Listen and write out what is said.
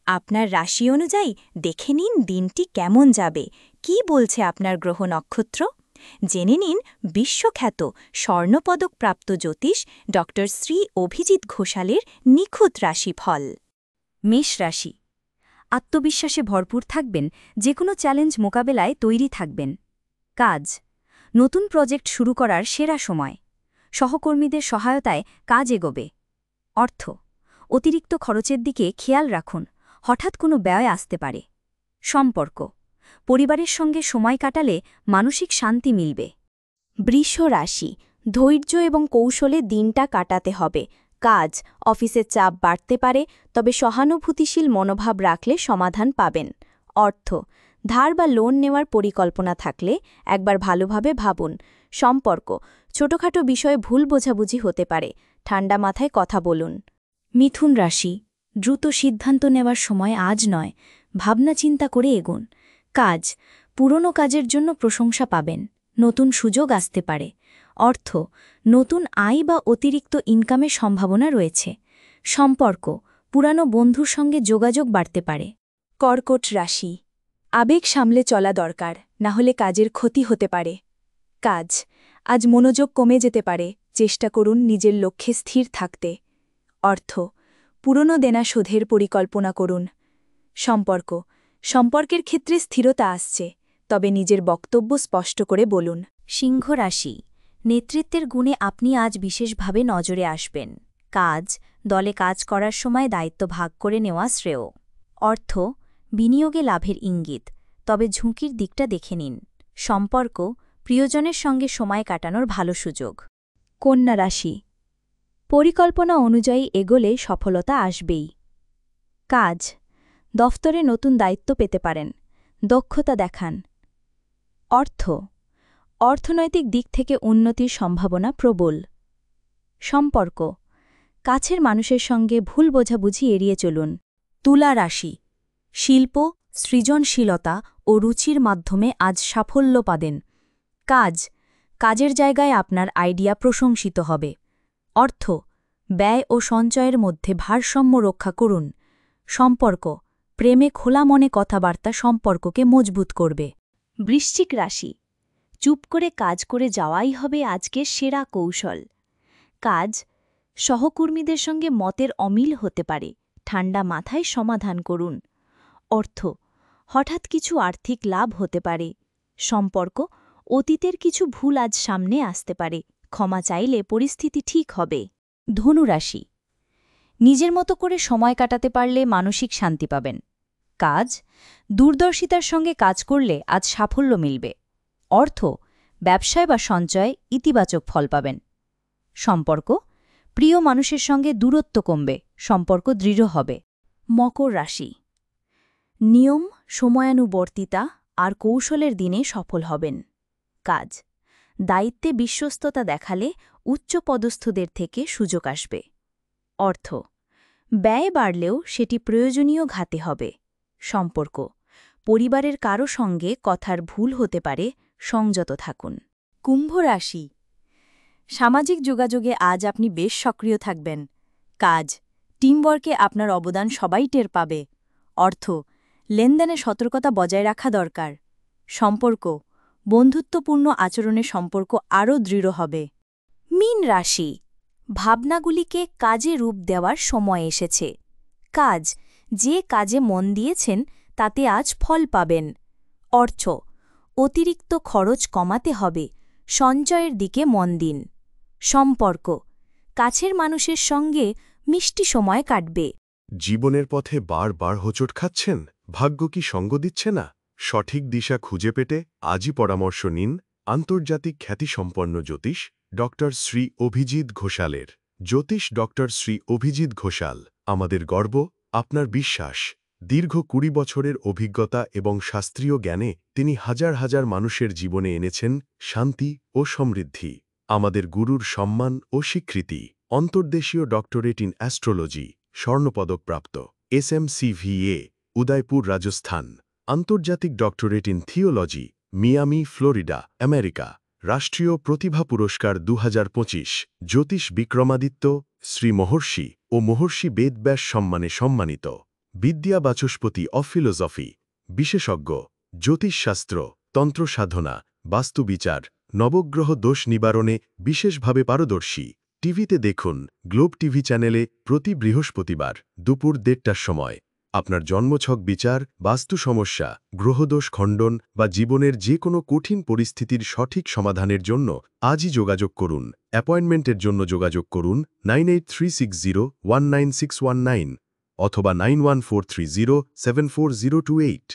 আপনার রাশি অনুযায়ী দেখে নিন দিনটি কেমন যাবে, কি বলছে আপনার গ্রহ নক্ষত্র। জেনে নিন বিশ্বখ্যাত স্বর্ণপদকপ্রাপ্ত জ্যোতিষ ড শ্রী অভিজিৎ ঘোষালের নিখুঁত রাশিফল। মেষ রাশি। আত্মবিশ্বাসে ভরপুর থাকবেন, যে কোনো চ্যালেঞ্জ মোকাবেলায় তৈরি থাকবেন। কাজ। নতুন প্রজেক্ট শুরু করার সেরা সময়। সহকর্মীদের সহায়তায় কাজ এগোবে। অর্থ। অতিরিক্ত খরচের দিকে খেয়াল রাখুন, হঠাৎ কোনো ব্যয় আসতে পারে। সম্পর্ক। পরিবারের সঙ্গে সময় কাটালে মানসিক শান্তি মিলবে। বৃষ রাশি। ধৈর্য এবং কৌশলে দিনটা কাটাতে হবে। কাজ। অফিসের চাপ বাড়তে পারে, তবে সহানুভূতিশীল মনোভাব রাখলে সমাধান পাবেন। অর্থ। ধার বা লোন নেওয়ার পরিকল্পনা থাকলে একবার ভালোভাবে ভাবুন। সম্পর্ক। ছোটখাটো বিষয়ে ভুল বোঝাবুঝি হতে পারে, ঠান্ডা মাথায় কথা বলুন। মিথুন রাশি। দ্রুত সিদ্ধান্ত নেওয়ার সময় আজ নয়, ভাবনা চিন্তা করে এগোন। কাজ। পুরনো কাজের জন্য প্রশংসা পাবেন, নতুন সুযোগ আসতে পারে। অর্থ। নতুন আয় বা অতিরিক্ত ইনকামের সম্ভাবনা রয়েছে। সম্পর্ক। পুরানো বন্ধুর সঙ্গে যোগাযোগ বাড়তে পারে। কর্কট রাশি। আবেগ সামলে চলা দরকার, না হলে কাজের ক্ষতি হতে পারে। কাজ। আজ মনোযোগ কমে যেতে পারে, চেষ্টা করুন নিজের লক্ষ্যে স্থির থাকতে। অর্থ। পুরনো দেনা শোধের পরিকল্পনা করুন। সম্পর্ক। সম্পর্কের ক্ষেত্রে স্থিরতা আসছে, তবে নিজের বক্তব্য স্পষ্ট করে বলুন। সিংহ রাশি। নেতৃত্বের গুণে আপনি আজ বিশেষভাবে নজরে আসবেন। কাজ। দলে কাজ করার সময় দায়িত্ব ভাগ করে নেওয়া শ্রেয়। অর্থ। বিনিয়োগে লাভের ইঙ্গিত, তবে ঝুঁকির দিকটা দেখে নিন। সম্পর্ক। প্রিয়জনের সঙ্গে সময় কাটানোর ভালো সুযোগ। কন্যা রাশি। পরিকল্পনা অনুযায়ী এগোলে সফলতা আসবেই। কাজ। দফতরে নতুন দায়িত্ব পেতে পারেন, দক্ষতা দেখান। অর্থ। অর্থনৈতিক দিক থেকে উন্নতির সম্ভাবনা প্রবল। সম্পর্ক। কাছের মানুষের সঙ্গে ভুল বোঝাবুঝি এড়িয়ে চলুন। তুলা রাশি। শিল্প, সৃজনশীলতা ও রুচির মাধ্যমে আজ সাফল্য পাবেন। কাজ। কাজের জায়গায় আপনার আইডিয়া প্রশংসিত হবে। অর্থ। ব্যয় ও সঞ্চয়ের মধ্যে ভারসাম্য রক্ষা করুন। সম্পর্ক। প্রেমে খোলা মনে কথাবার্তা সম্পর্ককে মজবুত করবে। বৃশ্চিক রাশি। চুপ করে কাজ করে যাওয়াই হবে আজকের সেরা কৌশল। কাজ। সহকর্মীদের সঙ্গে মতের অমিল হতে পারে, ঠান্ডা মাথায় সমাধান করুন। অর্থ। হঠাৎ কিছু আর্থিক লাভ হতে পারে। সম্পর্ক। অতীতের কিছু ভুল আজ সামনে আসতে পারে, ক্ষমা চাইলে পরিস্থিতি ঠিক হবে। ধনুরাশি। নিজের মতো করে সময় কাটাতে পারলে মানসিক শান্তি পাবেন। কাজ। দূরদর্শিতার সঙ্গে কাজ করলে আজ সাফল্য মিলবে। অর্থ। ব্যবসায় বা সঞ্চয়ে ইতিবাচক ফল পাবেন। সম্পর্ক। প্রিয় মানুষের সঙ্গে দূরত্ব কমবে, সম্পর্ক দৃঢ় হবে। মকর রাশি। নিয়ম, সময়ানুবর্তিতা আর কৌশলের দিনে সফল হবেন। কাজ। দায়িত্বে বিশ্বস্ততা দেখালে উচ্চপদস্থদের থেকে সুযোগ আসবে। অর্থ। ব্যয় বাড়লেও সেটি প্রয়োজনীয় ঘাতে হবে। সম্পর্ক। পরিবারের কারো সঙ্গে কথার ভুল হতে পারে, সংযত থাকুন। কুম্ভ রাশি। সামাজিক যোগাযোগে আজ আপনি বেশ সক্রিয় থাকবেন। কাজ। টিমওয়ার্কে আপনার অবদান সবাই টের পাবে। অর্থ। লেনদেনে সতর্কতা বজায় রাখা দরকার। সম্পর্ক। বন্ধুত্বপূর্ণ আচরণে সম্পর্ক আরও দৃঢ় হবে। মীন রাশি। ভাবনাগুলিকে কাজে রূপ দেওয়ার সময় এসেছে। কাজ। যে কাজে মন দিয়েছেন তাতে আজ ফল পাবেন। অর্থ। অতিরিক্ত খরচ কমাতে হবে, সঞ্চয়ের দিকে মন দিন। সম্পর্ক। কাছের মানুষের সঙ্গে মিষ্টি সময় কাটবে। জীবনের পথে বারবার হোঁচট খাচ্ছেন, ভাগ্য কি সঙ্গ দিচ্ছে না? সঠিক দিশা খুঁজে পেতে আজই পরামর্শ নিন আন্তর্জাতিক খ্যাতিসম্পন্ন জ্যোতিষ ড শ্রী অভিজিৎ ঘোষালের। জ্যোতিষ ড শ্রী অভিজিৎ ঘোষাল আমাদের গর্ব, আপনার বিশ্বাস। দীর্ঘ ২০ বছরের অভিজ্ঞতা এবং শাস্ত্রীয় জ্ঞানে তিনি হাজার হাজার মানুষের জীবনে এনেছেন শান্তি ও সমৃদ্ধি। আমাদের গুরুর সম্মান ও স্বীকৃতি। অন্তর্দেশীয় ডক্টরেট ইন অ্যাস্ট্রোলজি, স্বর্ণপদকপ্রাপ্ত, SMCVA, উদয়পুর, রাজস্থান। আন্তর্জাতিক doctorate in theology, Miami, Florida, America. রাষ্ট্রীয় প্রতিভা পুরস্কার ২০২৫, জ্যোতিষ বিক্রমাদিত্য, শ্রী মহর্ষি ও মহর্ষি বেদব্যাস সম্মানে সম্মানিত। বিদ্যা বাচস্পতি অফ ফিলোসফি, বিশেষজ্ঞ, জ্যোতিষশাস্ত্র, তন্ত্রসাধনা, বাস্তুবিচার, নবগ্রহ দোষ নিবারণে বিশেষভাবে পারদর্শী। টিভিতে দেখুন গ্লোব টিভি চ্যানেলে প্রতি বৃহস্পতিবার দুপুর 1:30টার সময়। আপনার জন্মছক বিচার, বাস্তু সমস্যা, গ্রহদোষ খণ্ডন বা জীবনের যে কোনো কঠিন পরিস্থিতির সঠিক সমাধানের জন্য আজই যোগাযোগ করুন। অ্যাপয়েন্টমেন্টের জন্য যোগাযোগ করুন 9836019619 অথবা 9143074028।